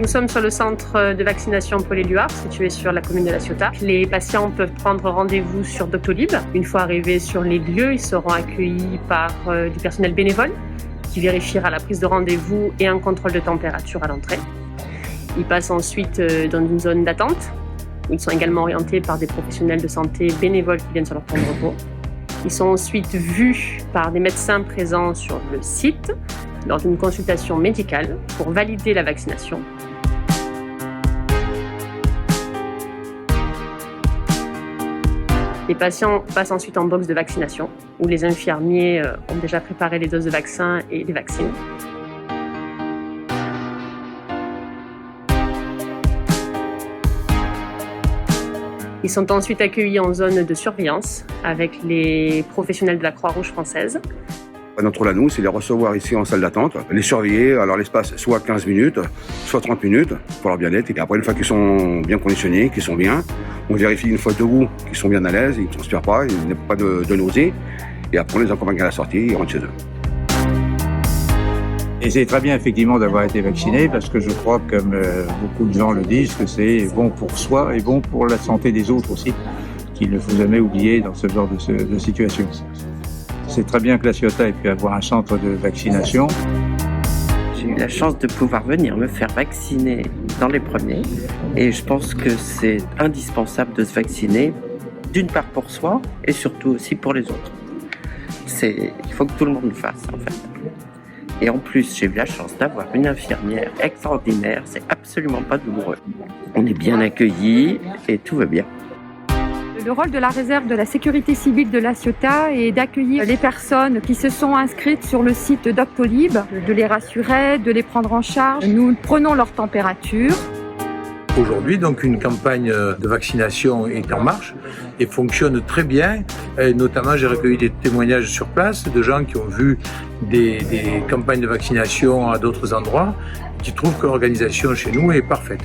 Nous sommes sur le centre de vaccination Paul-Éluard, situé sur la commune de La Ciotat. Les patients peuvent prendre rendez-vous sur Doctolib. Une fois arrivés sur les lieux, ils seront accueillis par du personnel bénévole qui vérifiera la prise de rendez-vous et un contrôle de température à l'entrée. Ils passent ensuite dans une zone d'attente où ils sont également orientés par des professionnels de santé bénévoles qui viennent sur leur temps de repos. Ils sont ensuite vus par des médecins présents sur le site lors d'une consultation médicale pour valider la vaccination. Les patients passent ensuite en box de vaccination où les infirmiers ont déjà préparé les doses de vaccin et les vaccinent. Ils sont ensuite accueillis en zone de surveillance avec les professionnels de la Croix-Rouge française. Notre rôle à nous, c'est les recevoir ici en salle d'attente, les surveiller, alors l'espace soit 15 minutes, soit 30 minutes pour leur bien-être. Et après, une fois qu'ils sont bien conditionnés, qu'ils sont bien, on vérifie une fois debout qu'ils sont bien à l'aise, ils ne transpirent pas, il n'y a pas de nausées. Et après, on les accompagne à la sortie, ils rentrent chez eux. Et c'est très bien effectivement d'avoir été vacciné parce que je crois, comme beaucoup de gens le disent, que c'est bon pour soi et bon pour la santé des autres aussi, qu'il ne faut jamais oublier dans ce genre de situation. C'est très bien que La Ciotat ait pu avoir un centre de vaccination. J'ai eu la chance de pouvoir venir me faire vacciner dans les premiers et je pense que c'est indispensable de se vacciner d'une part pour soi et surtout aussi pour les autres. Il faut que tout le monde le fasse en fait. Et en plus, j'ai eu la chance d'avoir une infirmière extraordinaire, c'est absolument pas douloureux. On est bien accueillis et tout va bien. Le rôle de la réserve de la sécurité civile de La Ciotat est d'accueillir les personnes qui se sont inscrites sur le site Doctolib, de les rassurer, de les prendre en charge. Nous prenons leur température. Aujourd'hui, donc, une campagne de vaccination est en marche et fonctionne très bien. Et notamment, j'ai recueilli des témoignages sur place de gens qui ont vu des campagnes de vaccination à d'autres endroits, qui trouvent que l'organisation chez nous est parfaite.